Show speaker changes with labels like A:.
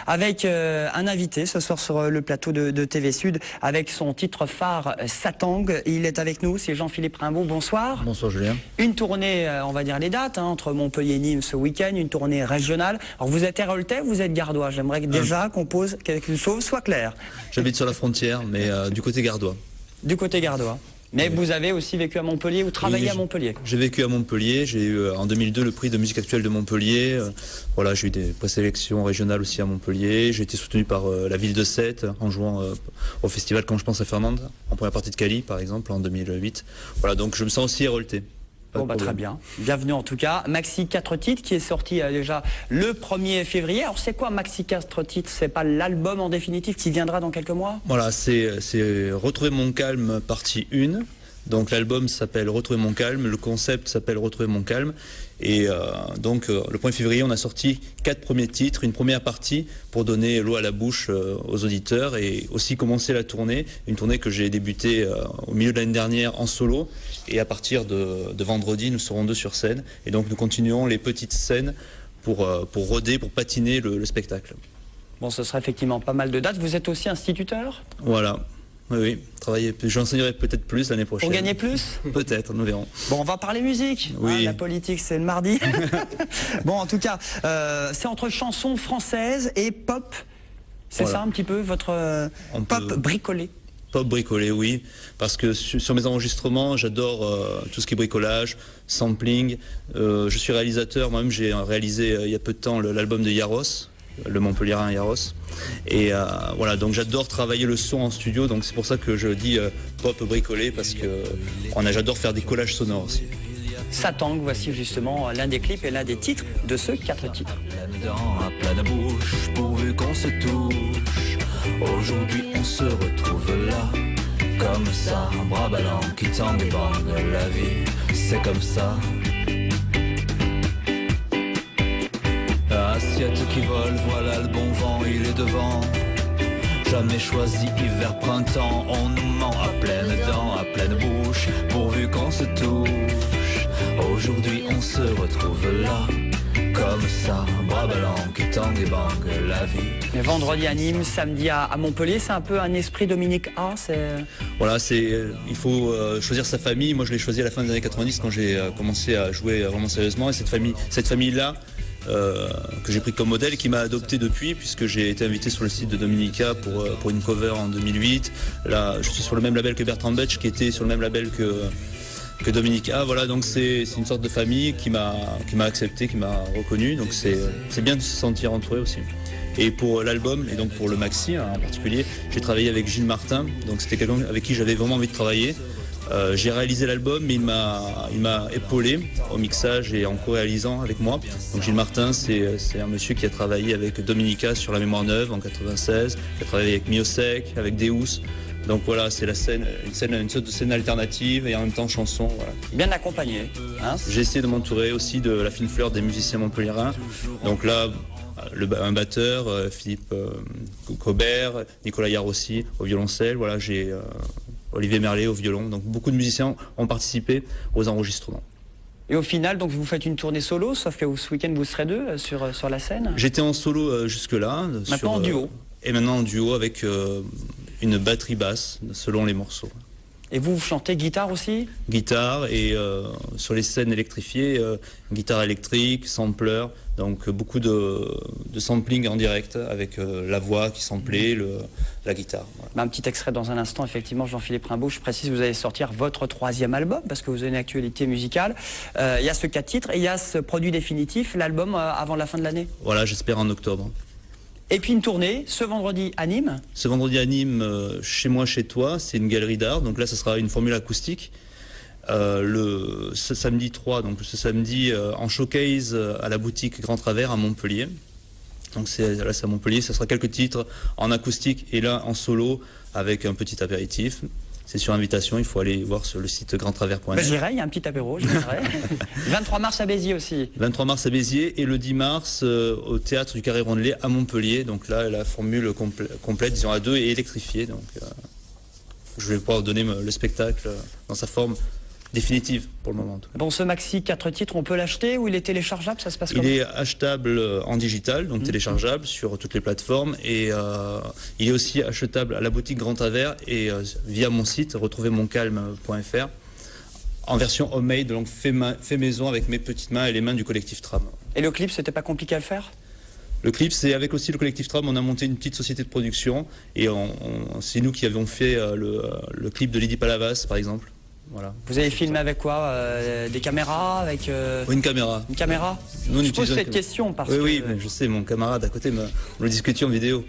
A: avec un invité ce soir sur le plateau de TV Sud avec son titre phare Satang. Il est avec nous, c'est Jean-Philippe Rimbaud. Bonsoir.
B: Bonsoir Julien.
A: Une tournée, on va dire les dates, entre Montpellier et Nîmes ce week-end, une tournée régionale. Alors vous êtes héroltais, vous êtes gardois. J'aimerais déjà qu'on pose quelque chose soit clair.
B: J'habite sur la frontière, mais du côté gardois.
A: Du côté gardois. Mais vous avez aussi vécu à Montpellier, vous travaillez à Montpellier.
B: J'ai vécu à Montpellier, j'ai eu en 2002 le prix de musique actuelle de Montpellier. Voilà, j'ai eu des présélections régionales aussi à Montpellier. J'ai été soutenu par la ville de Sète en jouant au festival Quand je pense à Fernande, en première partie de Cali par exemple en 2008. Voilà, donc je me sens aussi hérolté.
A: Bon, bah, très bien. Bienvenue en tout cas. Maxi 4 titres qui est sorti déjà le 1er février. Alors c'est quoi Maxi 4 titres? C'est pas l'album en définitive qui viendra dans quelques mois? Voilà,
B: c'est Retrouver mon calme partie 1. Donc l'album s'appelle Retrouver mon calme, le concept s'appelle Retrouver mon calme. Et donc le 1er février, on a sorti 4 premiers titres, une première partie pour donner l'eau à la bouche aux auditeurs et aussi commencer la tournée. Une tournée que j'ai débutée au milieu de l'année dernière en solo. Et à partir de vendredi, nous serons 2 sur scène. Et donc nous continuerons les petites scènes pour roder, pour patiner le spectacle.
A: Bon, ce sera effectivement pas mal de dates. Vous êtes aussi instituteur?
B: Voilà. Oui, travailler. J'enseignerai peut-être plus l'année prochaine.
A: Pour gagner plus?
B: Peut-être, nous verrons.
A: Bon, on va parler musique.
B: Oui.
A: Hein, la politique, c'est le mardi. Bon, en tout cas, c'est entre chansons françaises et pop. C'est ça un petit peu votre pop bricolé?
B: Pop bricolé, oui. Parce que sur mes enregistrements, j'adore tout ce qui est bricolage, sampling. Je suis réalisateur. Moi-même, j'ai réalisé il y a peu de temps l'album de Yaros, le Montpellierin Yaros. Et voilà, donc j'adore travailler le son en studio, donc c'est pour ça que je dis pop bricolé, parce que j'adore faire des collages sonores aussi.
A: Satang, voici justement l'un des clips et l'un des titres de ce 4 titres.
C: À pleine bouche, pourvu qu'on se touche, aujourd'hui on se retrouve là, comme ça, un bras ballant qui tangue et bande, la vie, c'est comme ça. Assiette qui vole, voilà le bon vent, il est devant. Jamais choisi hiver, printemps, on nous ment à pleines dents, à pleine bouche, pourvu qu'on se touche. Aujourd'hui on se retrouve là, comme ça, bras ballants qui tangue et bang la vie.
A: Mais vendredi à Nîmes, samedi à Montpellier, c'est un peu un esprit Dominique A.
B: Voilà, il faut choisir sa famille. Moi je l'ai choisi à la fin des années 90 quand j'ai commencé à jouer vraiment sérieusement. Et cette famille-là, que j'ai pris comme modèle et qui m'a adopté depuis, puisque j'ai été invité sur le site de Dominica pour une cover en 2008. Là, je suis sur le même label que Bertrand Betch, qui était sur le même label que Dominica. Voilà, donc c'est une sorte de famille qui m'a accepté, qui m'a reconnu. Donc c'est bien de se sentir entouré aussi. Et pour l'album, et donc pour le maxi en particulier, j'ai travaillé avec Gilles Martin. Donc c'était quelqu'un avec qui j'avais vraiment envie de travailler. J'ai réalisé l'album, mais il m'a épaulé au mixage et en co-réalisant avec moi. Donc Gilles Martin, c'est un monsieur qui a travaillé avec Dominica sur La Mémoire Neuve en 96, qui a travaillé avec Miosek, avec Deus. Donc voilà, c'est une sorte de scène alternative et en même temps chanson. Voilà.
A: Bien accompagné. Hein,
B: j'ai essayé de m'entourer aussi de la fine fleur des musiciens montpelliérains. Donc là, un batteur, Philippe Cobert, Nicolas Yarossi au violoncelle. Voilà, j'ai Olivier Merlet au violon. Donc beaucoup de musiciens ont participé aux enregistrements.
A: Et au final, donc vous faites une tournée solo, sauf que ce week-end vous serez 2 sur la scène?
B: J'étais en solo jusque-là.
A: Maintenant en duo.
B: Et maintenant en duo avec une batterie basse selon les morceaux.
A: Et vous chantez guitare aussi? Guitare
B: et sur les scènes électrifiées, guitare électrique, sampler, donc beaucoup de sampling en direct avec la voix qui samplait, la guitare. Voilà.
A: Un petit extrait dans un instant, effectivement, Jean-Philippe Rimbaud. Je précise, vous allez sortir votre 3e album parce que vous avez une actualité musicale. Il y a ce 4 titres et il y a ce produit définitif, l'album avant la fin de l'année.
B: Voilà, j'espère en octobre.
A: Et puis une tournée, ce vendredi à Nîmes.
B: Ce vendredi à Nîmes, chez moi, chez toi, c'est une galerie d'art. Donc là, ça sera une formule acoustique. Ce samedi 3, donc ce samedi, en showcase à la boutique Grand Travers à Montpellier. Donc là, c'est à Montpellier. Ça sera quelques titres en acoustique et là, en solo, avec un petit apéritif. C'est sur invitation, il faut aller voir sur le site grandtravers.net.
A: J'irai, il y a un petit apéro, je dirais. 23 mars à Béziers aussi.
B: 23 mars à Béziers et le 10 mars au théâtre du Carré Rondelet à Montpellier. Donc là, la formule complète, disons à 2 et électrifiée. Donc je vais pouvoir donner le spectacle dans sa forme définitive pour le moment.
A: Bon, ce maxi 4 titres, on peut l'acheter ou il est téléchargeable? Ça se passe comment?
B: Il est achetable en digital, donc téléchargeable sur toutes les plateformes, et il est aussi achetable à la boutique Grand Avers et via mon site retrouvermoncalme.fr en version homemade, donc fait maison avec mes petites mains et les mains du collectif Tram.
A: Et le clip, c'était pas compliqué à le faire?
B: Le clip, c'est avec aussi le collectif Tram, on a monté une petite société de production et c'est nous qui avons fait le clip de Lydie Palavas, par exemple. Voilà.
A: Vous avez filmé avec quoi? Des caméras, avec
B: Une caméra.
A: Une caméra?
B: Nous,
A: Je pose cette question parce que...
B: Oui, mais je sais, mon camarade à côté me le discutait en vidéo.